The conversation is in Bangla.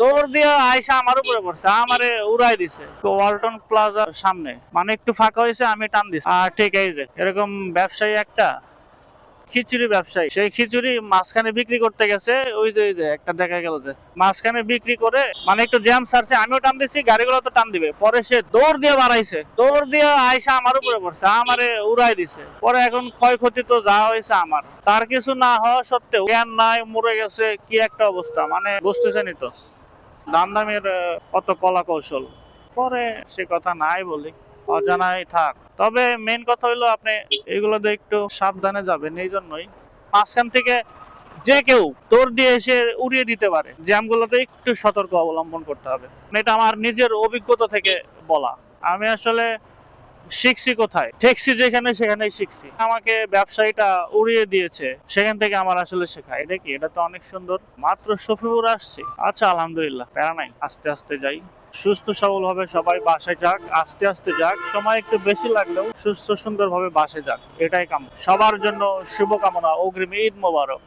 দৌড় দিয়ে আয়সা আমার উপরে পড়ছে, আমারে উড়াই দিছে। তো ওয়ালটন প্লাজার সামনে মানে একটু ফাঁকা হয়েছে, আমি টান দিছি। আর ঠিক এই যে এরকম ব্যবসায়ী একটা খিচুড়ি ব্যবসায়ী, সেই খিচুড়ি মাঝখানে বিক্রি করতে গেছে। ওই যে একটা দেখা গেল যে মাঝখানে বিক্রি করে মানে একটু জ্যাম সারছে, আমিও টান দিছি, গাড়িগুলো তো টান দিবে। পরে সে দৌড় দিয়ে বাড়াইছে, দৌড় দিয়ে আয়সা আমার উপরে পড়ছে, আমারে উড়াই দিছে। পরে এখন ক্ষয়ক্ষতি তো যা হয়েছে আমার, তার কিছু না হওয়া সত্ত্বেও জ্ঞান নাই, মরে গেছে। কি একটা অবস্থা, মানে বুঝতেছেনই তো দামদামের কত কলা কৌশল। পরে সে কথা নাই বলি, অজানাই থাক। তবে মেন কথা হইলো আপনি এগুলোতে একটু সাবধানে যাবেন। এই জন্যই মাঝখান থেকে যে কেউ দৌড় দিয়ে এসে উড়িয়ে দিতে পারে, জ্যামগুলোতে একটু সতর্ক অবলম্বন করতে হবে। এটা আমার নিজের অভিজ্ঞতা থেকে বলা। আমি আসলে শিখছি কোথায়, ঠেকছি যেখানে, সেখানেই শিখছি। আমাকে ব্যবসায়ীটা উড়িয়ে দিয়েছে, সেখান থেকে আমার আসলে শেখা। এটা কি, এটা তো অনেক সুন্দর। মাত্র শফিপুর আসছি, আচ্ছা আলহামদুলিল্লাহ, প্যারা নাই, আস্তে আস্তে যাই। সুস্থ সবল ভাবে সবাই বাসায় যাক, আস্তে আস্তে যাক, সময় একটু বেশি লাগলেও সুস্থ সুন্দর ভাবে বাসায় যাক, এটাই কাম। সবার জন্য শুভকামনা, অগ্রিম ঈদ মোবারক।